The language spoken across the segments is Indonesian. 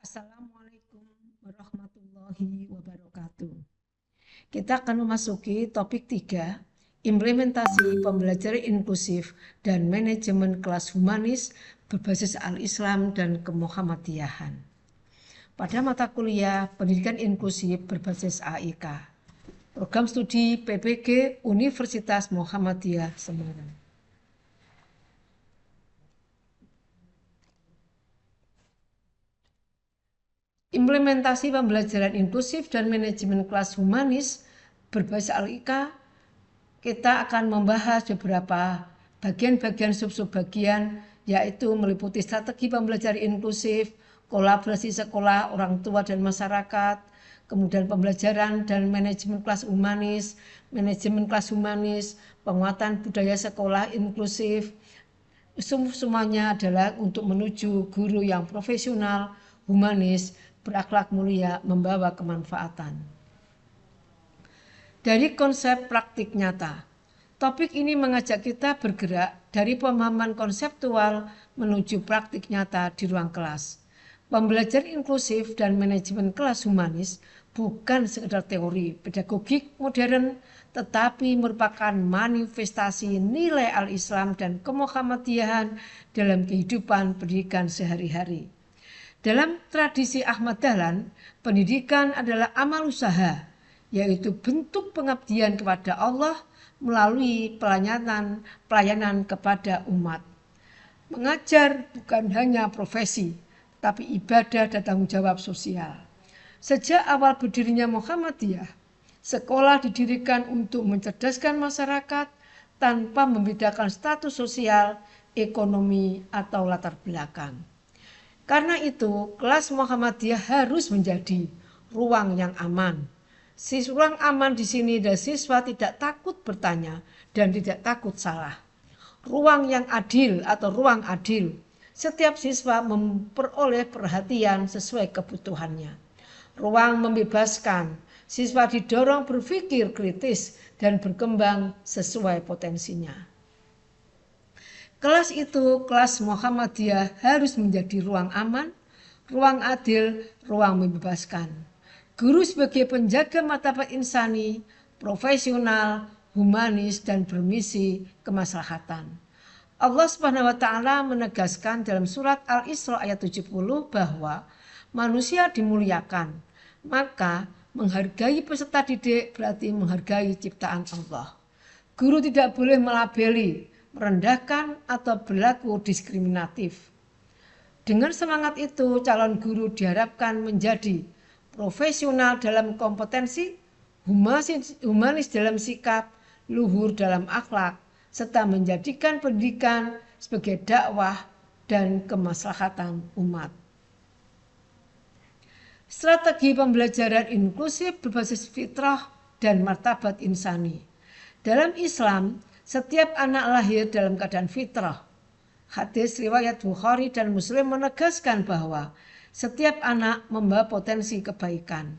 Assalamualaikum warahmatullahi wabarakatuh. Kita akan memasuki topik 3, implementasi pembelajaran inklusif dan manajemen kelas humanis berbasis al-Islam dan kemuhammadiyahan. Pada mata kuliah pendidikan inklusif berbasis AIK, program studi PPG Universitas Muhammadiyah Semarang. Implementasi pembelajaran inklusif dan manajemen kelas humanis berbasis AIK, kita akan membahas beberapa bagian-bagian sub-sub bagian, yaitu meliputi strategi pembelajaran inklusif, kolaborasi sekolah, orang tua dan masyarakat, kemudian pembelajaran dan manajemen kelas humanis, penguatan budaya sekolah inklusif. Semuanya adalah untuk menuju guru yang profesional, humanis, berakhlak mulia, membawa kemanfaatan. Dari konsep praktik nyata, topik ini mengajak kita bergerak dari pemahaman konseptual menuju praktik nyata di ruang kelas. Pembelajaran inklusif dan manajemen kelas humanis bukan sekedar teori pedagogik modern, tetapi merupakan manifestasi nilai al-Islam dan kemuhammadiyahan dalam kehidupan pendidikan sehari-hari. Dalam tradisi Ahmad Dahlan, pendidikan adalah amal usaha, yaitu bentuk pengabdian kepada Allah melalui pelayanan kepada umat. Mengajar bukan hanya profesi, tapi ibadah dan tanggung jawab sosial. Sejak awal berdirinya Muhammadiyah, sekolah didirikan untuk mencerdaskan masyarakat tanpa membedakan status sosial, ekonomi, atau latar belakang. Karena itu, kelas Muhammadiyah harus menjadi ruang yang aman. Ruang aman di sini dan siswa tidak takut bertanya dan tidak takut salah. Ruang yang adil atau ruang adil. Setiap siswa memperoleh perhatian sesuai kebutuhannya. Ruang membebaskan. Siswa didorong berpikir kritis dan berkembang sesuai potensinya. Kelas itu, kelas Muhammadiyah harus menjadi ruang aman, ruang adil, ruang membebaskan. Guru sebagai penjaga martabat insani, profesional, humanis, dan bermisi kemaslahatan. Allah Subhanahu wa taala menegaskan dalam surat Al-Isra ayat 70 bahwa manusia dimuliakan, maka menghargai peserta didik berarti menghargai ciptaan Allah. Guru tidak boleh melabeli, merendahkan, atau berlaku diskriminatif. Dengan semangat itu, calon guru diharapkan menjadi profesional dalam kompetensi, humanis dalam sikap, luhur dalam akhlak, serta menjadikan pendidikan sebagai dakwah dan kemaslahatan umat. Strategi pembelajaran inklusif berbasis fitrah dan martabat insani. Dalam Islam, setiap anak lahir dalam keadaan fitrah. Hadis riwayat Bukhari dan Muslim menegaskan bahwa setiap anak membawa potensi kebaikan.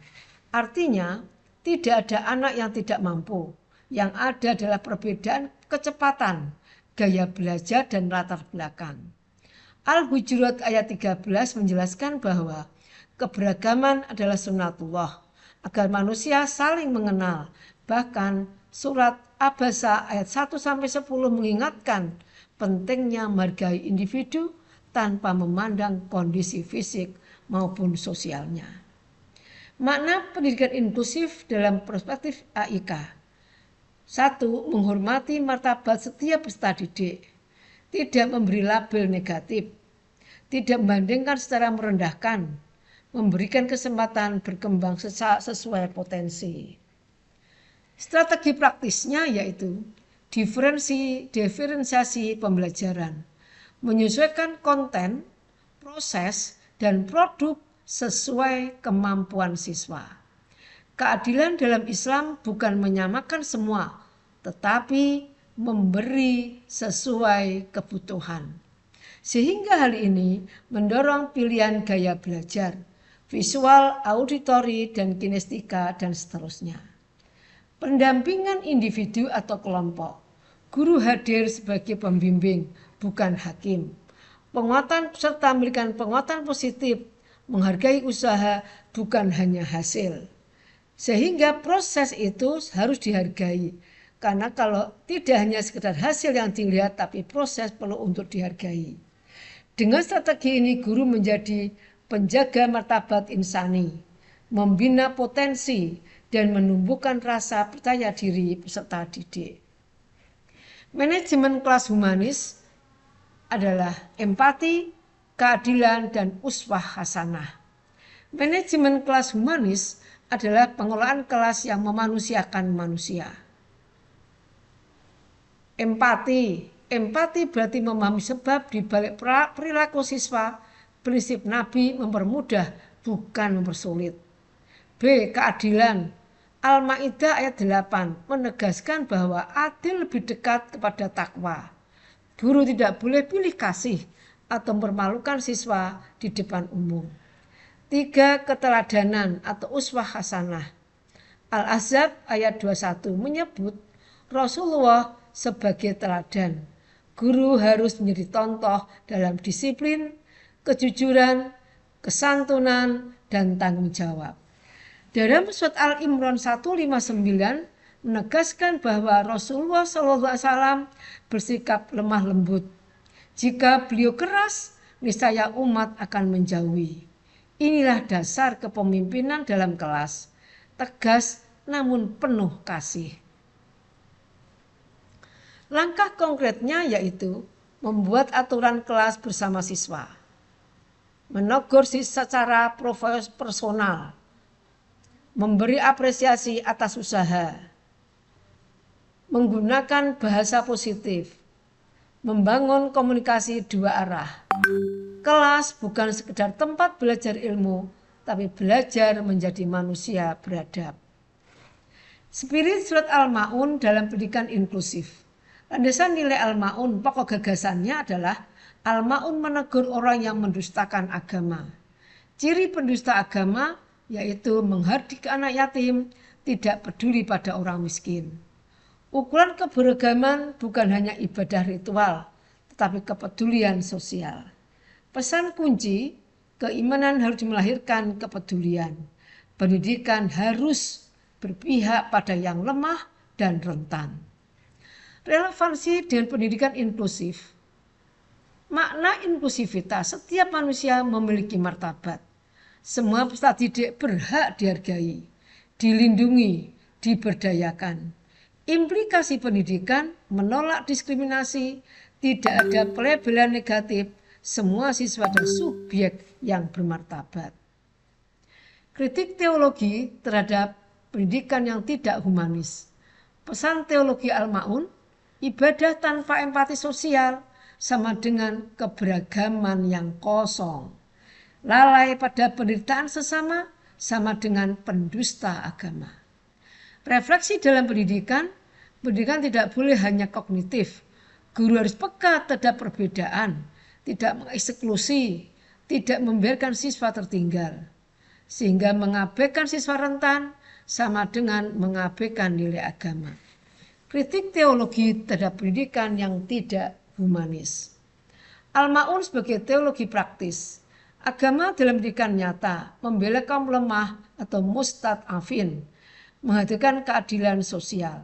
Artinya, tidak ada anak yang tidak mampu. Yang ada adalah perbedaan kecepatan, gaya belajar, dan latar belakang. Al-Hujurat ayat 13 menjelaskan bahwa keberagaman adalah sunnatullah, agar manusia saling mengenal. Bahkan surat Abasa ayat 1-10 mengingatkan pentingnya menghargai individu tanpa memandang kondisi fisik maupun sosialnya. Makna pendidikan inklusif dalam perspektif AIK. 1. Menghormati martabat setiap peserta didik. Tidak memberi label negatif. Tidak membandingkan secara merendahkan. Memberikan kesempatan berkembang sesuai potensi. Strategi praktisnya yaitu diferensiasi pembelajaran, menyesuaikan konten, proses, dan produk sesuai kemampuan siswa. Keadilan dalam Islam bukan menyamakan semua, tetapi memberi sesuai kebutuhan. Sehingga hal ini mendorong pilihan gaya belajar, visual, auditori, dan kinestika, dan seterusnya. Pendampingan individu atau kelompok. Guru hadir sebagai pembimbing, bukan hakim. Penguatan serta memberikan penguatan positif menghargai usaha bukan hanya hasil. Sehingga proses itu harus dihargai. Karena kalau tidak hanya sekedar hasil yang dilihat, tapi proses perlu untuk dihargai. Dengan strategi ini, guru menjadi penjaga martabat insani, membina potensi, dan menumbuhkan rasa percaya diri peserta didik. Manajemen kelas humanis adalah empati, keadilan, dan uswah hasanah. Manajemen kelas humanis adalah pengelolaan kelas yang memanusiakan manusia. Empati berarti memahami sebab di balik perilaku siswa. Prinsip Nabi mempermudah bukan mempersulit. B. Keadilan. Al-Maidah ayat 8 menegaskan bahwa adil lebih dekat kepada takwa. Guru tidak boleh pilih kasih atau mempermalukan siswa di depan umum. 3. Keteladanan atau uswah hasanah. Al-Ahzab ayat 21 menyebut Rasulullah sebagai teladan. Guru harus menjadi contoh dalam disiplin, kejujuran, kesantunan, dan tanggung jawab. Dalam surat Al-Imran 159 menegaskan bahwa Rasulullah SAW bersikap lemah lembut. Jika beliau keras, niscaya umat akan menjauhi. Inilah dasar kepemimpinan dalam kelas, tegas namun penuh kasih. Langkah konkretnya yaitu membuat aturan kelas bersama siswa, menegur secara personal, memberi apresiasi atas usaha, menggunakan bahasa positif, membangun komunikasi dua arah. Kelas bukan sekedar tempat belajar ilmu, tapi belajar menjadi manusia beradab. Spirit surat Al-Ma'un dalam pendidikan inklusif. Landasan nilai Al-Ma'un, pokok gagasannya adalah Al-Ma'un menegur orang yang mendustakan agama. Ciri pendusta agama yaitu menghardik anak yatim, tidak peduli pada orang miskin. Ukuran keberagaman bukan hanya ibadah ritual, tetapi kepedulian sosial. Pesan kunci, keimanan harus melahirkan kepedulian. Pendidikan harus berpihak pada yang lemah dan rentan. Relevansi dengan pendidikan inklusif. Makna inklusivitas, setiap manusia memiliki martabat. Semua peserta didik berhak dihargai, dilindungi, diberdayakan. Implikasi pendidikan menolak diskriminasi, tidak ada pelabelan negatif, semua siswa dan subjek yang bermartabat. Kritik teologi terhadap pendidikan yang tidak humanis. Pesan teologi Al-Ma'un, ibadah tanpa empati sosial sama dengan keberagaman yang kosong. Lalai pada penderitaan sesama sama dengan pendusta agama. Refleksi dalam pendidikan tidak boleh hanya kognitif. Guru harus peka terhadap perbedaan, tidak mengeksklusi, tidak membiarkan siswa tertinggal. Sehingga mengabaikan siswa rentan sama dengan mengabaikan nilai agama. Kritik teologi terhadap pendidikan yang tidak humanis. Al-Ma'un sebagai teologi praktis. Agama dalam pendidikan nyata, membela kaum lemah atau mustad'afin, menghadirkan keadilan sosial.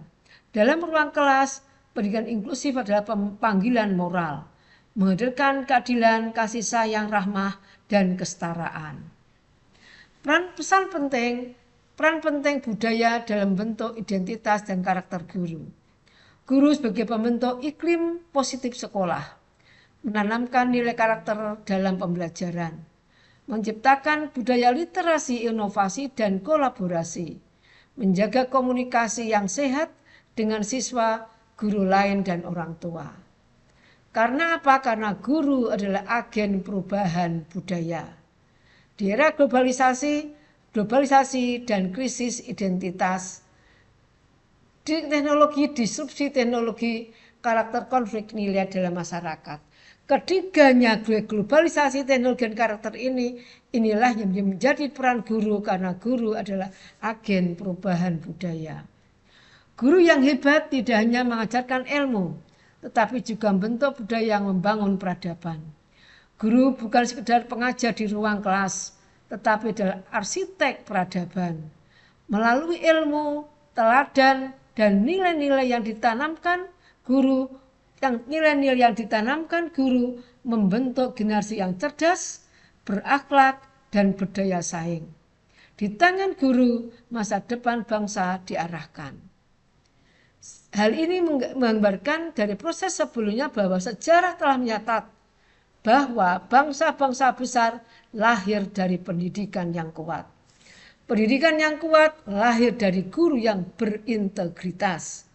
Dalam ruang kelas, pendidikan inklusif adalah panggilan moral, menghadirkan keadilan, kasih sayang, rahmah, dan kesetaraan. Peran penting budaya dalam bentuk identitas dan karakter guru. Guru sebagai pembentuk iklim positif sekolah, menanamkan nilai karakter dalam pembelajaran, menciptakan budaya literasi, inovasi, dan kolaborasi, menjaga komunikasi yang sehat dengan siswa, guru lain, dan orang tua. Karena apa? Karena guru adalah agen perubahan budaya. Di era globalisasi dan krisis identitas, disrupsi teknologi, karakter konflik nilai dalam masyarakat. Ketiganya globalisasi, teknologi, dan karakter inilah yang menjadi peran guru karena guru adalah agen perubahan budaya. Guru yang hebat tidak hanya mengajarkan ilmu, tetapi juga membentuk budaya yang membangun peradaban. Guru bukan sekedar pengajar di ruang kelas, tetapi adalah arsitek peradaban. Melalui ilmu, teladan, dan nilai-nilai yang ditanamkan guru, membentuk generasi yang cerdas, berakhlak, dan berdaya saing. Di tangan guru, masa depan bangsa diarahkan. Hal ini menggambarkan dari proses sebelumnya bahwa sejarah telah mencatat bahwa bangsa-bangsa besar lahir dari pendidikan yang kuat. Pendidikan yang kuat lahir dari guru yang berintegritas.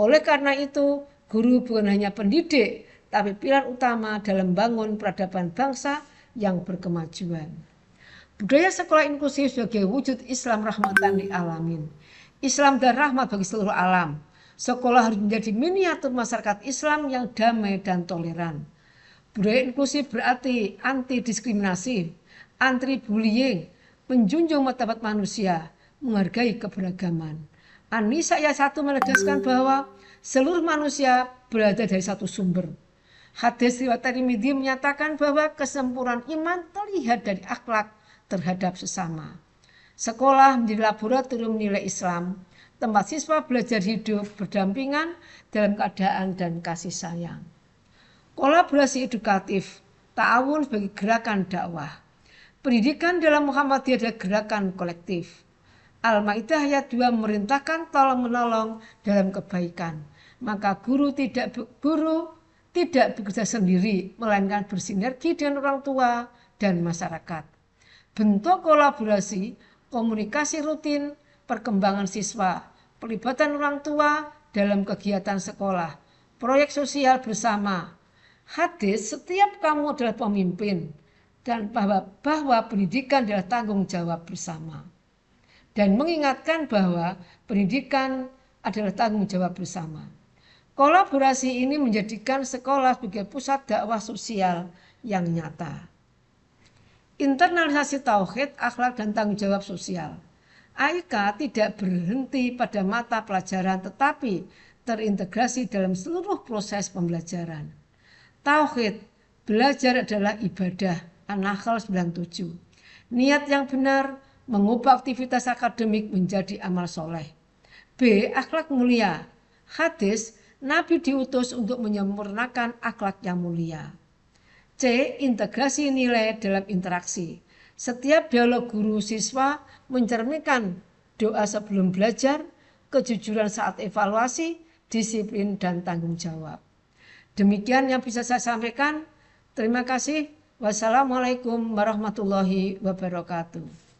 Oleh karena itu, guru bukan hanya pendidik, tapi pilar utama dalam bangun peradaban bangsa yang berkemajuan. Budaya sekolah inklusif sebagai wujud Islam rahmatan lil alamin. Islam dan rahmat bagi seluruh alam. Sekolah harus menjadi miniatur masyarakat Islam yang damai dan toleran. Budaya inklusif berarti anti diskriminasi, anti bullying, menjunjung martabat manusia, menghargai keberagaman. An-Nisa ayat 1 menegaskan bahwa seluruh manusia berada dari satu sumber. Hadis riwayat Tirmidzi menyatakan bahwa kesempurnaan iman terlihat dari akhlak terhadap sesama. Sekolah menjadi laboratorium nilai Islam, tempat siswa belajar hidup berdampingan dalam keadaan dan kasih sayang. Kolaborasi edukatif, ta'awun sebagai gerakan dakwah. Pendidikan dalam Muhammadiyah adalah gerakan kolektif. Al-Maidah ayat 2 memerintahkan tolong-menolong dalam kebaikan. Maka guru tidak bekerja sendiri, melainkan bersinergi dengan orang tua dan masyarakat. Bentuk kolaborasi, komunikasi rutin, perkembangan siswa, pelibatan orang tua dalam kegiatan sekolah, proyek sosial bersama. Hadis, setiap kamu adalah pemimpin, dan bahwa pendidikan adalah tanggung jawab bersama. Dan mengingatkan bahwa pendidikan adalah tanggung jawab bersama. Kolaborasi ini menjadikan sekolah sebagai pusat dakwah sosial yang nyata. Internalisasi tauhid, akhlak, dan tanggung jawab sosial. AIK tidak berhenti pada mata pelajaran tetapi terintegrasi dalam seluruh proses pembelajaran. Tauhid, belajar adalah ibadah, An-Nahl 97. Niat yang benar mengubah aktivitas akademik menjadi amal soleh. B. Akhlak mulia. Hadis, Nabi diutus untuk menyempurnakan akhlak yang mulia. C. Integrasi nilai dalam interaksi. Setiap dialog guru siswa mencerminkan doa sebelum belajar, kejujuran saat evaluasi, disiplin, dan tanggung jawab. Demikian yang bisa saya sampaikan. Terima kasih. Wassalamualaikum warahmatullahi wabarakatuh.